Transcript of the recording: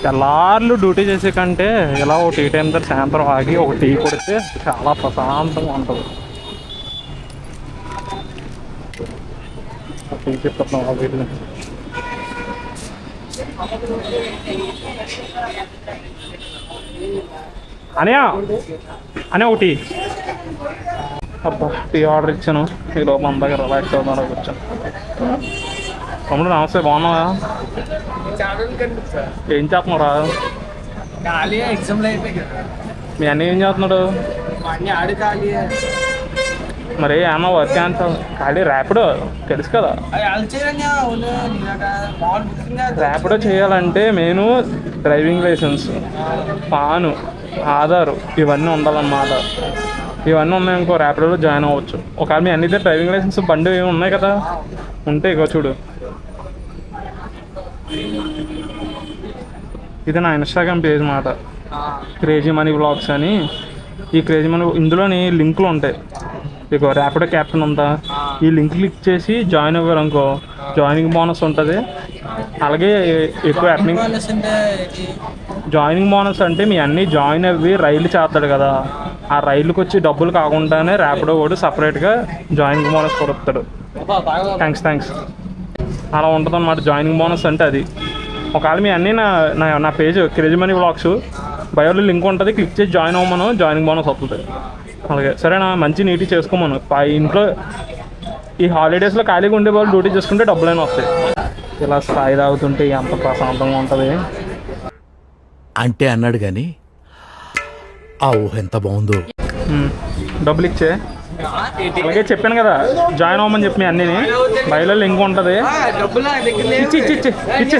తెల్లార్లు duty చేసే కంటే ఇలా ఒక టీ టైం దగ్గర సాయంత్రం ఆగి ఒక టీ కొడితే చాలా ప్రశాంతంగా ఉంటుంది. టీ చెప్తున్నాం వీటిని. అనే ఒకటి అబ్బా టీ ఆర్డర్ ఇచ్చాను. ఈలోపు మన దగ్గర రిలాక్స్ అవుతాను వచ్చాను. తమ్ముడు నమస్తే, బాగున్నావా? ఏం చేస్తున్నారా? మీ అన్నీ ఏం చేస్తున్నాడు? మరి ఏమన్నా వర్క్ అంత ఖాళీ ర్యాపిడో తెలుసు కదా. ర్యాపిడో చేయాలంటే మెయిన్ డ్రైవింగ్ లైసెన్స్, పాను, ఆధారు ఇవన్నీ ఉండాలన్నమాట. ఇవన్నీ ఉన్నాయి ఇంకో ర్యాపిడోలో జాయిన్ అవ్వచ్చు. ఒకవేళ మీ అన్ని డ్రైవింగ్ లైసెన్స్ బండి ఏమి ఉన్నాయి కదా, ఉంటే ఇగో చూడు, ఇది నా ఇన్స్టాగ్రామ్ పేజ్ మాట, క్రేజీ మనీ వ్లాగ్స్ అని. ఈ క్రేజీ మనీ ఇందులోని లింకులు ఉంటాయి. ఇక ర్యాపిడో క్యాప్టెన్ ఉందా, ఈ లింక్ క్లిక్ చేసి జాయిన్ అవ్వారు అనుకో, జాయినింగ్ బోనస్ ఉంటుంది. అలాగే ఎక్కువ ఎర్నింగ్. జాయినింగ్ బోనస్ అంటే మీ అన్నీ జాయిన్ అవ్వి రైలు చేస్తాడు కదా, ఆ రైలుకి వచ్చి డబ్బులు కాకుండానే ర్యాపిడో కూడా సపరేట్గా జాయినింగ్ బోనస్ కొడుతాడు. థ్యాంక్స్ అలా ఉంటుంది అన్నమాట జాయినింగ్ బోనస్ అంటే అది. ఒకవేళ మీ అన్నీ నా పేజ్ క్రేజీ మనీ వ్లాగ్స్ బయోలో లింక్ ఉంటుంది, క్లిక్ చేసి జాయిన్ అవ్వమను, జాయినింగ్ బోనస్ వస్తుంది. అలాగే సరేనా, మంచి నీట్గా చేసుకోమను. ఇంట్లో ఈ హాలిడేస్లో ఖాళీగా ఉండే వాళ్ళు డ్యూటీ చేసుకుంటే డబ్బులైనా వస్తాయి. ఇలా స్థాయి తాగుతుంటే ఎంత ప్రశాంతంగా ఉంటుంది అంటే అన్నాడు కానీ ఆ ఊహ ఎంత బాగుందో. డబ్బులు ఇచ్చే అలాగే చెప్పాను కదా, జాయిన్ అవ్వమని చెప్పి మీ అన్నీని బయోలో లింక్ ఉంటుంది, ఇచ్చి